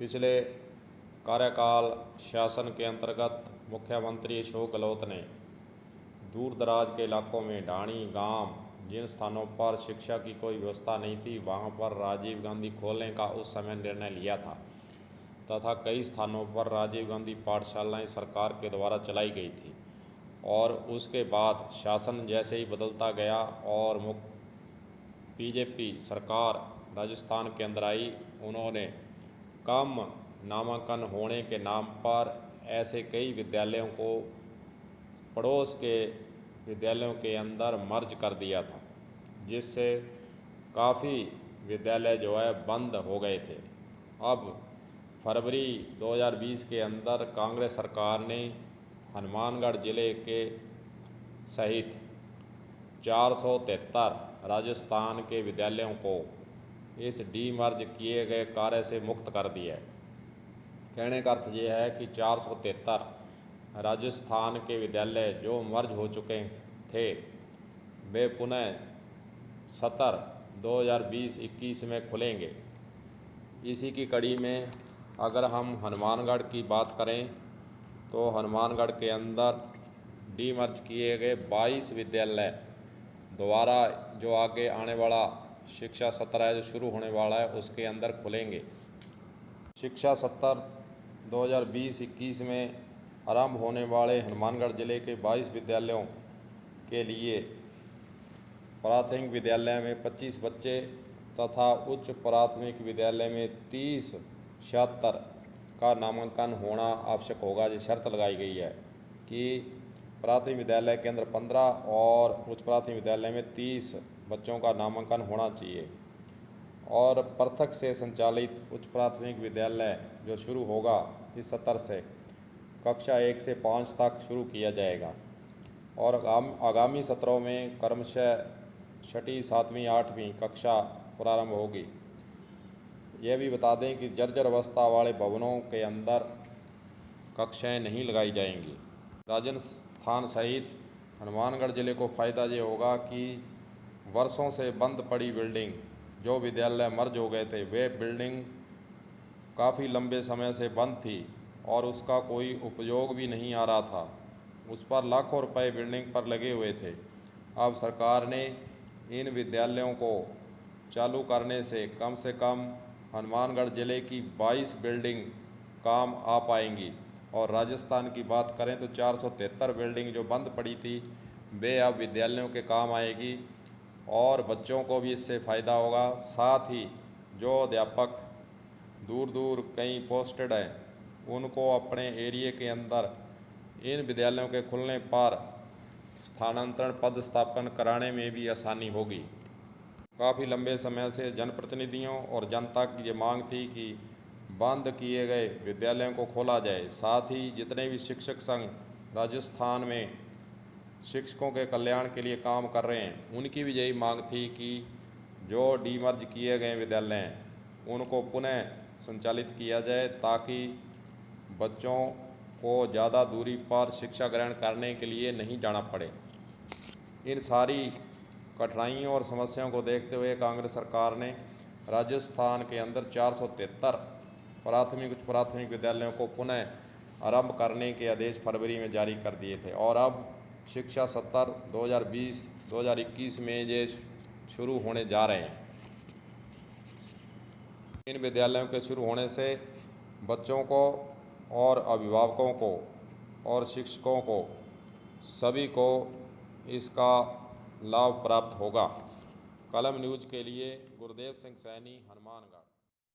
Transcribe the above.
पिछले कार्यकाल शासन के अंतर्गत मुख्यमंत्री अशोक गहलोत ने दूर दराज के इलाकों में ढाणी गांव जिन स्थानों पर शिक्षा की कोई व्यवस्था नहीं थी वहां पर राजीव गांधी खोलने का उस समय निर्णय लिया था तथा कई स्थानों पर राजीव गांधी पाठशालाएं सरकार के द्वारा चलाई गई थी। और उसके बाद शासन जैसे ही बदलता गया और बीजेपी सरकार राजस्थान के अंदर आई, उन्होंने कम नामांकन होने के नाम पर ऐसे कई विद्यालयों को पड़ोस के विद्यालयों के अंदर मर्ज कर दिया था, जिससे काफ़ी विद्यालय जो है बंद हो गए थे। अब फरवरी 2020 के अंदर कांग्रेस सरकार ने हनुमानगढ़ ज़िले के सहित 473 राजस्थान के विद्यालयों को इस डीमर्ज किए गए कार्य से मुक्त कर दिया है। कहने का अर्थ ये है कि 473 राजस्थान के विद्यालय जो मर्ज हो चुके थे वे पुनः 2020-21 में खुलेंगे। इसी की कड़ी में अगर हम हनुमानगढ़ की बात करें तो हनुमानगढ़ के अंदर डीमर्ज किए गए 22 विद्यालय दोबारा जो आगे आने वाला शिक्षा सत्र है जो शुरू होने वाला है उसके अंदर खुलेंगे। शिक्षा सत्र 2020-21 में आरंभ होने वाले हनुमानगढ़ ज़िले के 22 विद्यालयों के लिए प्राथमिक विद्यालय में 25 बच्चे तथा उच्च प्राथमिक विद्यालय में 30-76 का नामांकन होना आवश्यक होगा। ये शर्त लगाई गई है कि प्राथमिक विद्यालय के अंदर 15 और उच्च प्राथमिक विद्यालय में 30 बच्चों का नामांकन होना चाहिए। और पृथक से संचालित उच्च प्राथमिक विद्यालय जो शुरू होगा इस सत्र से कक्षा 1 से 5 तक शुरू किया जाएगा और आगामी सत्रों में क्रमशः 6ठी, 7वीं, 8वीं कक्षा प्रारंभ होगी। यह भी बता दें कि जर्जर अवस्था वाले भवनों के अंदर कक्षाएं नहीं लगाई जाएंगी। राजस्थान सहित हनुमानगढ़ ज़िले को फ़ायदा ये होगा कि वर्षों से बंद पड़ी बिल्डिंग जो विद्यालय मर्ज हो गए थे वे बिल्डिंग काफ़ी लंबे समय से बंद थी और उसका कोई उपयोग भी नहीं आ रहा था। उस पर लाखों रुपए बिल्डिंग पर लगे हुए थे। अब सरकार ने इन विद्यालयों को चालू करने से कम हनुमानगढ़ ज़िले की 22 बिल्डिंग काम आ पाएंगी। और राजस्थान की बात करें तो 473 बिल्डिंग जो बंद पड़ी थी वे अब विद्यालयों के काम आएगी और बच्चों को भी इससे फ़ायदा होगा। साथ ही जो अध्यापक दूर दूर कहीं पोस्टेड हैं उनको अपने एरिया के अंदर इन विद्यालयों के खुलने पर स्थानांतरण पदस्थापन कराने में भी आसानी होगी। काफ़ी लंबे समय से जनप्रतिनिधियों और जनता की ये मांग थी कि बंद किए गए विद्यालयों को खोला जाए। साथ ही जितने भी शिक्षक संघ राजस्थान में शिक्षकों के कल्याण के लिए काम कर रहे हैं उनकी भी यही मांग थी कि जो डीमर्ज किए गए विद्यालय हैं उनको पुनः संचालित किया जाए ताकि बच्चों को ज़्यादा दूरी पर शिक्षा ग्रहण करने के लिए नहीं जाना पड़े। इन सारी कठिनाइयों और समस्याओं को देखते हुए कांग्रेस सरकार ने राजस्थान के अंदर 473 प्राथमिक उच्च प्राथमिक विद्यालयों को पुनः आरंभ करने के आदेश फरवरी में जारी कर दिए थे और अब शिक्षा सत्र 2020-2021 में ये शुरू होने जा रहे हैं। इन विद्यालयों के शुरू होने से बच्चों को और अभिभावकों को और शिक्षकों को सभी को इसका लाभ प्राप्त होगा। कलम न्यूज़ के लिए गुरदेव सिंह सैनी, हनुमानगढ़।